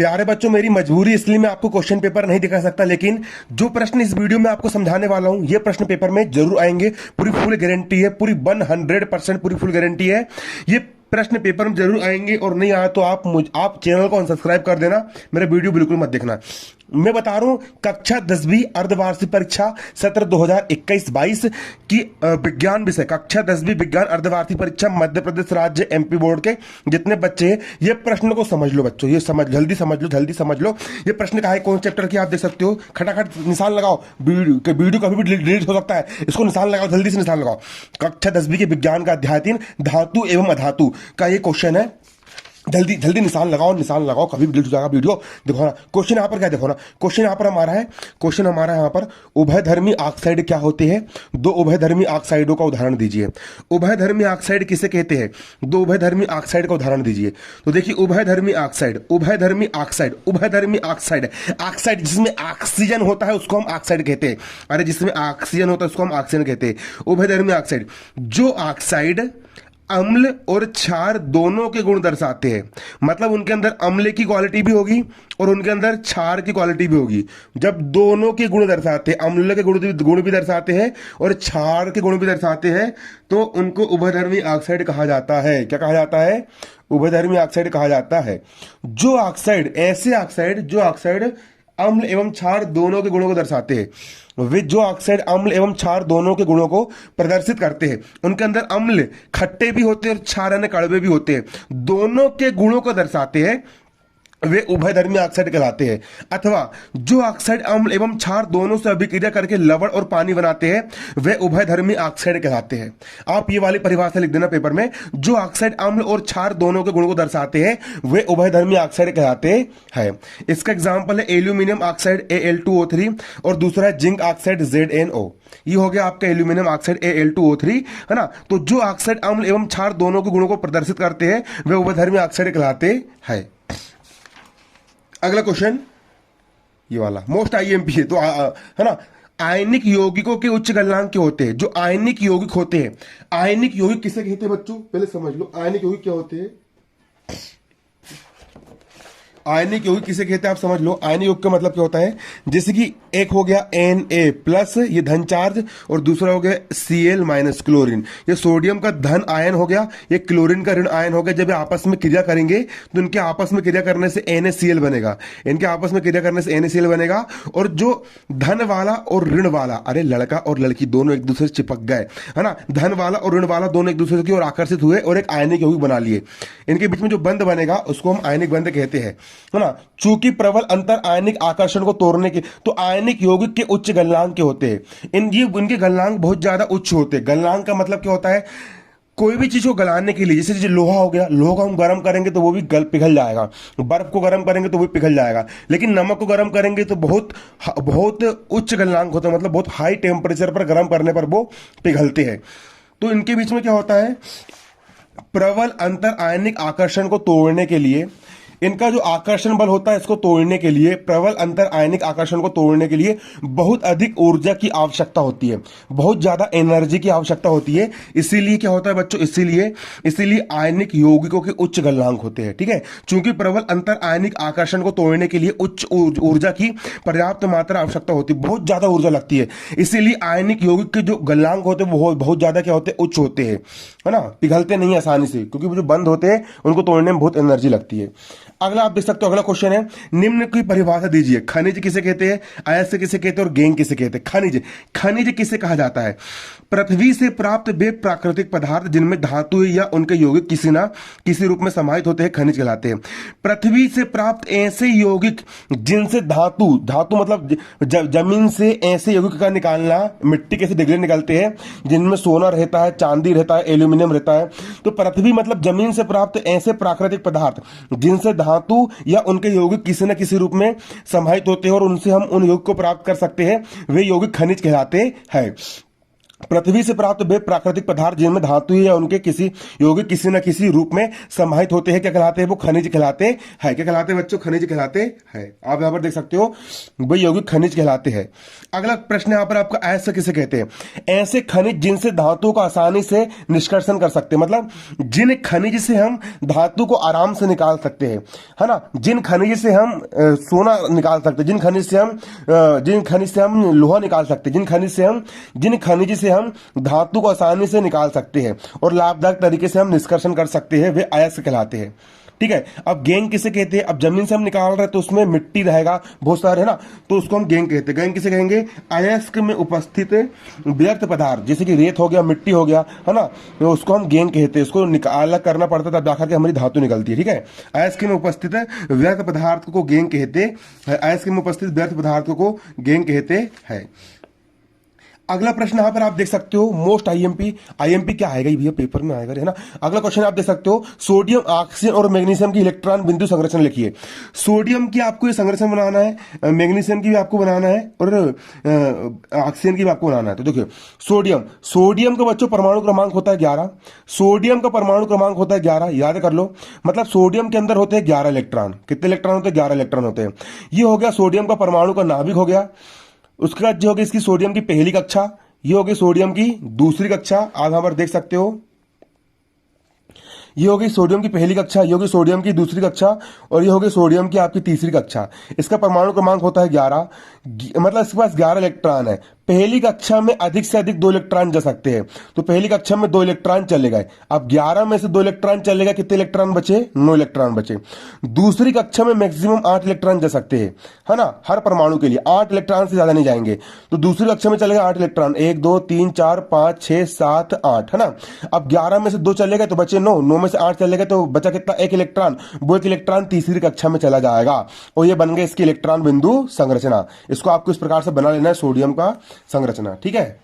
प्यारे बच्चों, मेरी मजबूरी इसलिए मैं आपको क्वेश्चन पेपर नहीं दिखा सकता, लेकिन जो प्रश्न इस वीडियो में आपको समझाने वाला हूं ये प्रश्न पेपर में जरूर आएंगे। पूरी फुल गारंटी है, पूरी 100% पूरी फुल गारंटी है। ये प्रश्न पेपर में जरूर आएंगे, और नहीं आया तो आप चैनल को अनसब्सक्राइब कर देना, मेरा वीडियो बिल्कुल मत देखना। मैं बता रहा हूं कक्षा 10वीं अर्धवार्षिक परीक्षा सत्र 2021-22 की विज्ञान विषय, कक्षा 10वीं विज्ञान अर्धवार्षिक परीक्षा मध्य प्रदेश राज्य एमपी बोर्ड के जितने बच्चे हैं ये प्रश्न को समझ लो बच्चों, ये जल्दी समझ लो। ये प्रश्न का है कौन चैप्टर की आप देख सकते हो, खटाखट निशान लगाओ। वीडियो कभी भी डिलीट हो सकता है, इसको निशान लगाओ, जल्दी से निशान लगाओ। कक्षा 10वीं के विज्ञान का अध्याय 3 धातु एवं अधातु का ये क्वेश्चन है। जल्दी निशान लगाओ, कभी भी डिलीट हो जाएगा वीडियो। देखो ना क्वेश्चन यहाँ पर क्या, देखो ना क्वेश्चन यहाँ पर हमारा है यहाँ पर उभयधर्मी ऑक्साइड क्या होते हैं, दो उभयधर्मी ऑक्साइडों का उदाहरण दीजिए। उभयधर्मी ऑक्साइड किसे कहते हैं, दो उभयधर्मी ऑक्साइड का उदाहरण दीजिए। तो देखिए उभयधर्मी ऑक्साइड जिसमें ऑक्सीजन होता है उसको हम ऑक्साइड कहते हैं। अरे जिसमें ऑक्सीजन होता है उसको हम ऑक्सीजन कहते हैं। उभयधर्मी ऑक्साइड, जो ऑक्साइड अम्ल और क्षार दोनों के गुण दर्शाते हैं, मतलब उनके अंदर अम्ल की क्वालिटी भी होगी और उनके अंदर क्षार की क्वालिटी भी होगी। जब दोनों के गुण दर्शाते हैं, अम्ल के गुण भी दर्शाते हैं और क्षार के गुण भी दर्शाते हैं, तो उनको उभयधर्मी ऑक्साइड कहा जाता है। क्या कहा जाता है, उभयधर्मी ऑक्साइड कहा जाता है। जो ऑक्साइड जो ऑक्साइड अम्ल एवं क्षार दोनों के गुणों को दर्शाते हैं, वे जो ऑक्साइड अम्ल एवं क्षार दोनों के गुणों को प्रदर्शित करते हैं, उनके अंदर अम्ल खट्टे भी होते हैं और क्षार यानी कड़वे भी होते हैं, दोनों के गुणों को दर्शाते हैं, वे उभयधर्मी ऑक्साइड कहलाते हैं। अथवा जो ऑक्साइड अम्ल एवं क्षार दोनों से अभिक्रिया करके लवण और पानी बनाते हैं, वे उभयधर्मी ऑक्साइड कहलाते हैं। आप ये वाली परिभाषा लिख देना पेपर में, जो ऑक्साइड अम्ल और क्षार दोनों के गुणों को दर्शाते हैं वे उभयधर्मी ऑक्साइड कहलाते हैं। इसका एग्जाम्पल है एल्यूमिनियम ऑक्साइड Al2O3 और दूसरा है जिंक ऑक्साइड ZnO। ये हो गया आपका एल्यूमिनियम ऑक्साइड Al2O3, है ना। तो जो ऑक्साइड अम्ल एवं क्षार दोनों के गुणों को प्रदर्शित करते हैं वे उभयधर्मी ऑक्साइड कहलाते हैं। अगला क्वेश्चन ये वाला मोस्ट आईएमपी है, तो है ना। आयनिक यौगिकों के उच्च गलनांक क्या होते हैं, जो आयनिक यौगिक होते हैं, आयनिक यौगिक किसे कहते हैं बच्चों, पहले समझ लो आयनिक यौगिक क्या होते हैं। आयनिक यौगिक किसे कहते हैं आप समझ लो। आयनिक यौगिक का मतलब क्या होता है, जैसे कि एक हो गया Na+, ये धन चार्ज, और दूसरा हो गया Cl- क्लोरीन, ये सोडियम का धन आयन हो गया, ये क्लोरीन का ऋण आयन हो गया। जब ये आपस में क्रिया करेंगे तो इनके आपस में क्रिया करने से NaCl बनेगा, इनके आपस में क्रिया करने से NaCl बनेगा। और जो धन वाला और ऋण वाला, अरे लड़का और लड़की दोनों एक दूसरे से चिपक गए, है ना, धन वाला और ऋण वाला दोनों एक दूसरे की ओर आकर्षित हुए और एक आयनिक यौगिक बना लिए। इनके बीच में जो बंध बनेगा उसको हम आयनिक बंध कहते हैं, है ना। चूंकि प्रबल अंतर आयनिक आकर्षण को तोड़ने के, तो आयनिक यौगिक के उच्च गलनांक के होते हैं। इनके गलनांक बहुत ज्यादा उच्च होते हैं। गलनांक का मतलब क्या होता है, कोई भी चीज को गलाने के लिए, जैसे लोहा हो गया, लोहा को हम गर्म करेंगे तो वो भी पिघल जाएगा, बर्फ को गर्म करेंगे तो वो भी पिघल जाएगा, लेकिन नमक को गर्म करेंगे तो बहुत उच्च गलनांक होता है, मतलब बहुत हाई टेम्परेचर पर गर्म करने पर वो पिघलते हैं। तो इनके बीच में क्या होता है, प्रबल अंतर आयनिक आकर्षण को तोड़ने के लिए, इनका जो आकर्षण बल होता है इसको तोड़ने के लिए, प्रबल अंतर आयनिक आकर्षण को तोड़ने के लिए बहुत अधिक ऊर्जा की आवश्यकता होती है, बहुत ज्यादा एनर्जी की आवश्यकता होती है। इसीलिए क्या होता है बच्चों, इसीलिए आयनिक यौगिकों के उच्च गलनांक होते हैं, ठीक है। चूंकि प्रबल अंतर आयनिक आकर्षण को तोड़ने के लिए उच्च ऊर्जा की पर्याप्त मात्रा आवश्यकता होती है, बहुत ज्यादा ऊर्जा लगती है, इसीलिए आयनिक यौगिक के जो गलनांक होते हैं वो बहुत ज्यादा क्या होते हैं, उच्च होते हैं, है ना। पिघलते नहीं आसानी से, क्योंकि वो जो बंद होते हैं उनको तोड़ने में बहुत एनर्जी लगती है। अगला आप देख सकते हो, अगला क्वेश्चन है, निम्न की परिभाषा दीजिए। खनिज किसे कहते हैं, अयस्क किसे कहते हैं और गैंग किसे कहते हैं। खनिज किसे कहा जाता है, पृथ्वी से प्राप्त वे प्राकृतिक पदार्थ जिनमें धातु या उनके यौगिक किसी ना किसी रूप में समाहित होते हैं, खनिज कहलाते हैं। पृथ्वी से प्राप्त ऐसे यौगिक जिनसे धातु मतलब जमीन से ऐसे यौगिक का निकालना, मिट्टी कैसे डिगले निकलते हैं जिनमें सोना रहता है, चांदी रहता है, एल्यूमिनियम रहता है। तो पृथ्वी मतलब जमीन से प्राप्त ऐसे प्राकृतिक पदार्थ जिनसे धातु या उनके यौगिक किसी न किसी रूप में समाहित होते हैं और उनसे हम उन यौगिक को प्राप्त कर सकते हैं, वे यौगिक खनिज कहलाते हैं। पृथ्वी से प्राप्त वे प्राकृतिक पदार्थ जिनमें धातु या उनके किसी यौगिक किसी न किसी रूप में समाहित होते हैं, क्या कहलाते हैं? वो खनिज कहलाते हैं। क्या कहलाते हैं बच्चों? खनिज कहलाते हैं। आप यहां पर देख सकते हो वो यौगिक खनिज कहलाते हैं। अगला प्रश्न यहां पर आपका ऐसे किसे कहते हैं? ऐसे खनिज जिनसे धातु का आसानी से निष्कर्षण कर सकते हैं, मतलब जिन खनिज से हम धातु को आराम से निकाल सकते हैं, है ना। जिन खनिज से हम सोना निकाल सकते हैं, जिन खनिज से हम लोहा निकाल सकते हैं, जिन खनिज से हम धातु को आसानी से निकाल सकते हैं और लाभदायक तरीके से हम निष्कर्षण कर सकते हैं, वे अयस्क कहलाते हैं। ठीक है। अब गैंग किसे कहते हैं? अब जमीन से हम निकाल रहे हैं तो उसमें मिट्टी रहेगा बहुत सारे, है ना, तो उसको हम गैंग कहते हैं। गैंग किसे कहेंगे? अयस्क में उपस्थित व्यर्थ पदार्थ, जैसे कि रेत हो गया, मिट्टी हो गया, है ना, तो उसको हम गैंग कहते हैं। उसको अलग करना पड़ता है तब जाकर के हमारी धातु निकलती है। ठीक है। अयस्क में उपस्थित व्यर्थ पदार्थ को गैंग कहते हैं। अयस्क में उपस्थित व्यर्थ पदार्थ को गैंग कहते हैं। अगला प्रश्न यहां पर आप देख सकते हो, मोस्ट आईएमपी क्या आएगा भैया? पेपर में आएगा, है ना। अगला क्वेश्चन आप देख सकते हो, सोडियम, ऑक्सीजन और मैग्नीशियम की इलेक्ट्रॉन बिंदु संरचना लिखिए। सोडियम की आपको ये संरचना बनाना है, मैग्नीशियम की भी आपको बनाना है और ऑक्सीजन की भी आपको बनाना है। तो देखिए सोडियम का बच्चों परमाणु क्रमांक होता है 11। सोडियम का परमाणु क्रमांक होता है 11, याद कर लो। मतलब सोडियम के अंदर होते हैं 11 इलेक्ट्रॉन। कितने इलेक्ट्रॉन होते हैं? 11 इलेक्ट्रॉन होते हैं। ये हो गया सोडियम का परमाणु का नाभिक हो गया। उसके बाद जो होगी इसकी सोडियम की पहली कक्षा, ये होगी सोडियम की दूसरी कक्षा। आप यहां पर देख सकते हो, ये होगी सोडियम की पहली कक्षा, ये होगी सोडियम की दूसरी कक्षा और ये होगी सोडियम की आपकी तीसरी कक्षा। इसका परमाणु क्रमांक होता है 11, मतलब इसके पास 11 इलेक्ट्रॉन है। पहली कक्षा में अधिक से अधिक 2 इलेक्ट्रॉन जा सकते हैं, तो पहली कक्षा में 2 इलेक्ट्रॉन चले गए। अब 11 में से 2 इलेक्ट्रॉन चले गए, कितने इलेक्ट्रॉन बचे? 9 इलेक्ट्रॉन बचे। दूसरी कक्षा में मैक्सिमम 8 इलेक्ट्रॉन जा सकते हैं, है ना, हर परमाणु के लिए 8 इलेक्ट्रॉन से ज्यादा नहीं जाएंगे। तो दूसरी कक्षा में चले गए 8 इलेक्ट्रॉन, 1 2 3 4 5 6 7 8, है ना। अब 11 में से 2 चले गए तो बचे 9, 9 में से 8 चले गए तो बचा कितना? 1 इलेक्ट्रॉन। वो 1 इलेक्ट्रॉन तीसरी कक्षा में चला जाएगा और ये बन गए इसकी इलेक्ट्रॉन बिंदु संरचना। इसको आपको इस प्रकार से बना लेना है, सोडियम का संरचना। ठीक है।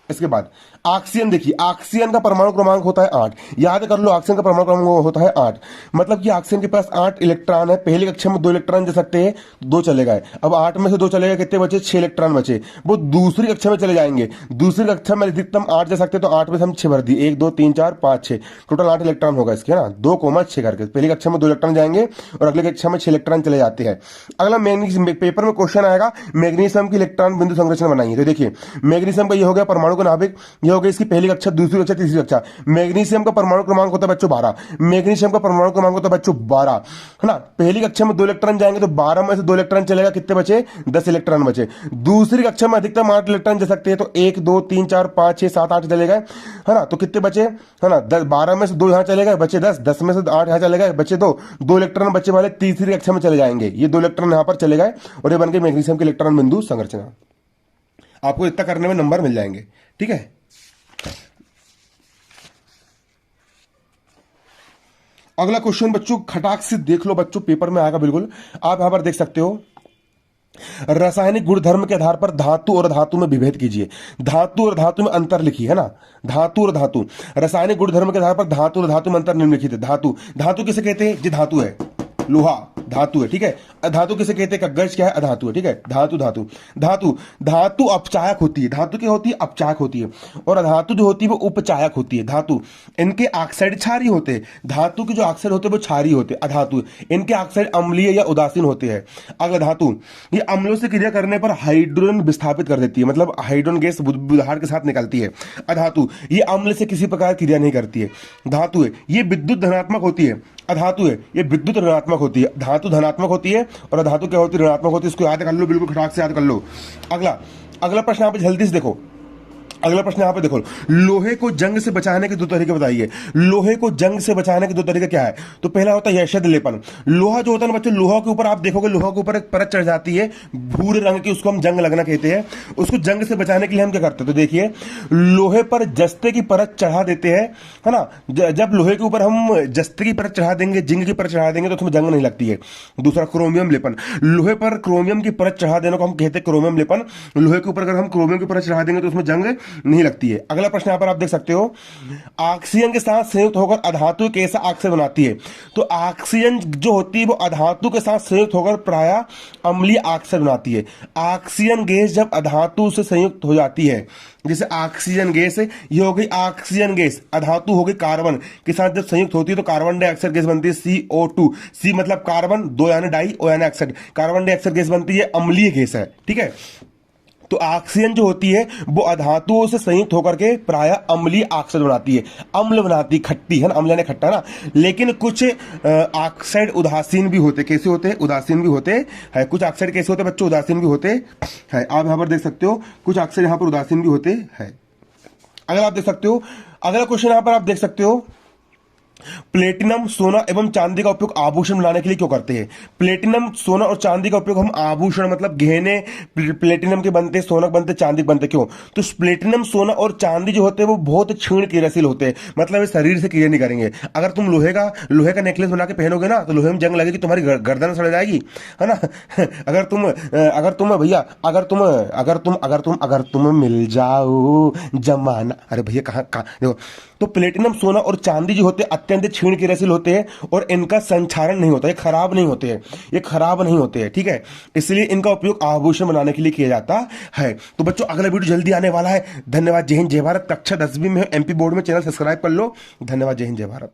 इसके बाद ऑक्सीजन देखिए, ऑक्सीजन का परमाणु क्रमांक होता है 8। याद कर लो, ऑक्सीजन का परमाणु क्रमांक होता है 8, मतलब कि ऑक्सीजन के पास 8 इलेक्ट्रॉन है। पहली कक्षा में 2 इलेक्ट्रॉन जा सकते हैं, 2 चले गए। अब 8 में से 2 चले गए, कितने बचे? 6 इलेक्ट्रॉन बचे। वो दूसरी कक्षा में चले जाएंगे। दूसरी कक्षा में अधिकतम 8 जा सकते हैं, तो 8 में से हम 6 भर दिए, 1 2 3 4 5 6, टोटल 8 इलेक्ट्रॉन होगा इसके, है ना, 2,6 करके। पहली कक्षा में 2 इलेक्ट्रॉन जाएंगे और अगली कक्षा में 6 इलेक्ट्रॉन चले जाते हैं। अगला मैग्नीशियम, पेपर में क्वेश्चन आएगा मैग्नीशियम की इलेक्ट्रॉन बिंदु संरचना बनाइए। तो देखिए मैग्नीशियम का ये हो गया परमाणु का नाभिक, ये हो गया इसकी पहली कक्षा, दूसरी कक्षा, तीसरी कक्षा। मैग्नीशियम का परमाणु क्रमांक होता है बच्चों 12। मैग्नीशियम का परमाणु क्रमांक होता है बच्चों 12, है ना। पहली कक्षा में 2 इलेक्ट्रॉन जाएंगे तो 12 में से 2 इलेक्ट्रॉन चलेगा, कितने बचे? 10 इलेक्ट्रॉन बचे। दूसरी कक्षा में अधिकतम 8 इलेक्ट्रॉन जा सकते हैं, तो 1 2 3 4 5 6 7 8 चले गए, है ना। तो कितने बचे? है ना, 12 में से 2 यहां चले गए, बचे 10, 10 में से 8 यहां चले गए, बचे 2 इलेक्ट्रॉन बचे वाले तीसरी कक्षा में चले जाएंगे। ये 2 इलेक्ट्रॉन यहां पर चले गए और ये बन गए मैग्नीशियम के इलेक्ट्रॉन बिंदु संरचना। आपको इतना करने में नंबर मिल जाएंगे। ठीक है। अगला क्वेश्चन बच्चों खटाक से देख लो बच्चों, पेपर में आएगा बिल्कुल। आप यहां पर देख सकते हो, रासायनिक गुणधर्म के आधार पर धातु और धातु में विभेद कीजिए। धातु और धातु में अंतर लिखिए, है ना। धातु और धातु, रासायनिक गुणधर्म के आधार पर धातु और धातु में अंतर निम्नलिखित है। धातु किसे कहते हैं? जी धातु है, लोहा धातु है। ठीक है। अधातु किसे कहते हैं? कागज क्या है? अधातु है। ठीक है। धातु अपचायक होती है। धातु क्या होती है? अपचायक होती है। और अधातु जो होती है वो उपचायक होती है। धातु इनके ऑक्साइड क्षारीय होते हैं। धातु के जो ऑक्साइड होते हैं वो क्षारीय होते हैं। अधातु इनके ऑक्साइड अम्लीय या उदासीन होते हैं। अगर धातु ये अम्लों से क्रिया करने पर हाइड्रोजन विस्थापित कर देती है, मतलब हाइड्रोजन गैस बुधार के साथ निकलती है। अधातु ये अम्ल से किसी प्रकार क्रिया नहीं करती है। धातु है ये विद्युत धनात्मक होती है। अधातु है ये विद्युत ऋणात्मक होती है। धातु धनात्मक होती है और अधातु क्या होती है? ऋणात्मक होती है। इसको याद कर लो, बिल्कुल खटाक से याद कर लो। अगला प्रश्न यहां पे जल्दी से देखो। अगला प्रश्न यहां पे देखो, लोहे को जंग से बचाने के 2 तरीके बताइए। लोहे को जंग से बचाने के 2 तरीके क्या है? तो पहला होता है यशद लेपन। लोहा जो होता है ना बच्चों, लोहा के ऊपर आप देखोगे, लोहा के ऊपर एक परत चढ़ जाती है भूरे रंग की, उसको हम जंग लगना कहते हैं। उसको जंग से बचाने के लिए हम क्या करते हैं? तो देखिए लोहे पर जस्ते की परत चढ़ा देते हैं, है ना। जब लोहे के ऊपर हम जस्ते की परत चढ़ा देंगे, जिंक की परत चढ़ा देंगे तो उसमें जंग नहीं लगती है। दूसरा क्रोमियम लेपन, लोहे पर क्रोमियम की परत चढ़ा देने को हम कहते हैं क्रोमियम लेपन। लोहे के ऊपर अगर हम क्रोमियम की परत चढ़ा देंगे तो उसमें जंग नहीं लगती है। अगला प्रश्न यहाँ पर आप देख सकते हो, ऑक्सीजन के साथ संयुक्त होकर अधातु कैसा ऑक्साइड बनाती है? तो ऑक्सीजन जो होती है वो अधातु के साथ संयुक्त होकर प्रायः अम्लीय ऑक्साइड बनाती है। ऑक्सीजन गैस जब अधातु से संयुक्त हो जाती है, जैसे ऑक्सीजन गैस है, ये हो गई ऑक्सीजन गैस, अधातु हो गई कार्बन के साथ जब संयुक्त होती है तो कार्बन डाइऑक्साइड गैस बनती है CO2। सी मतलब कार्बन, दो यानी डाई, ओ यानी ऑक्साइड, कार्बन डाइऑक्साइड गैस बनती है, अम्लीय गैस है, ठीक है। तो ऑक्सीजन जो होती है वो अधातुओं से संयुक्त होकर के प्रायः अम्लीय ऑक्साइड बनाती है, अम्ल बनाती, खट्टी है ना, अम्ल यानी खट्टा ना। लेकिन कुछ ऑक्साइड उदासीन भी होते, कैसे होते हैं? उदासीन भी होते हैं। कुछ ऑक्साइड कैसे होते हैं बच्चों? उदासीन भी होते हैं। आप यहां पर देख सकते हो कुछ ऑक्साइड यहां पर उदासीन भी होते हैं। अगर आप देख सकते हो, अगला क्वेश्चन यहां पर आप देख सकते हो, प्लेटिनम, सोना एवं चांदी का उपयोग आभूषण बनाने के लिए क्यों करते हैं? प्लेटिनम, सोना और चांदी का उपयोग हम आभूषण मतलब गहने प्लेटिनम के बनते, सोना के बनते, चांदी के बनते, क्यों? तो प्लेटिनम, सोना और चांदी जो होते हैं वो बहुत क्षीण क्रियाशील होते हैं, मतलब शरीर से क्रिया नहीं करेंगे। अगर तुम लोहे का नेकलेस बना के पहनोगे ना तो लोहे में जंग लगेगी, तुम्हारी गर्दन सड़ जाएगी, है ना। अगर तुम मिल जाओ जमाना, अरे भैया कहाँ देखो। तो प्लेटिनम, सोना और चांदी जो होते हैं अत्यंत क्षीण क्रियाशील होते हैं और इनका संक्षारण नहीं होता, ये खराब नहीं होते हैं, ये खराब नहीं होते हैं, ठीक है। इसलिए इनका उपयोग आभूषण बनाने के लिए किया जाता है। तो बच्चों अगला वीडियो जल्दी आने वाला है। धन्यवाद। जय हिंद जय भारत। कक्षा 10वीं में MP बोर्ड में चैनल सब्सक्राइब कर लो। धन्यवाद। जय हिंद जय भारत।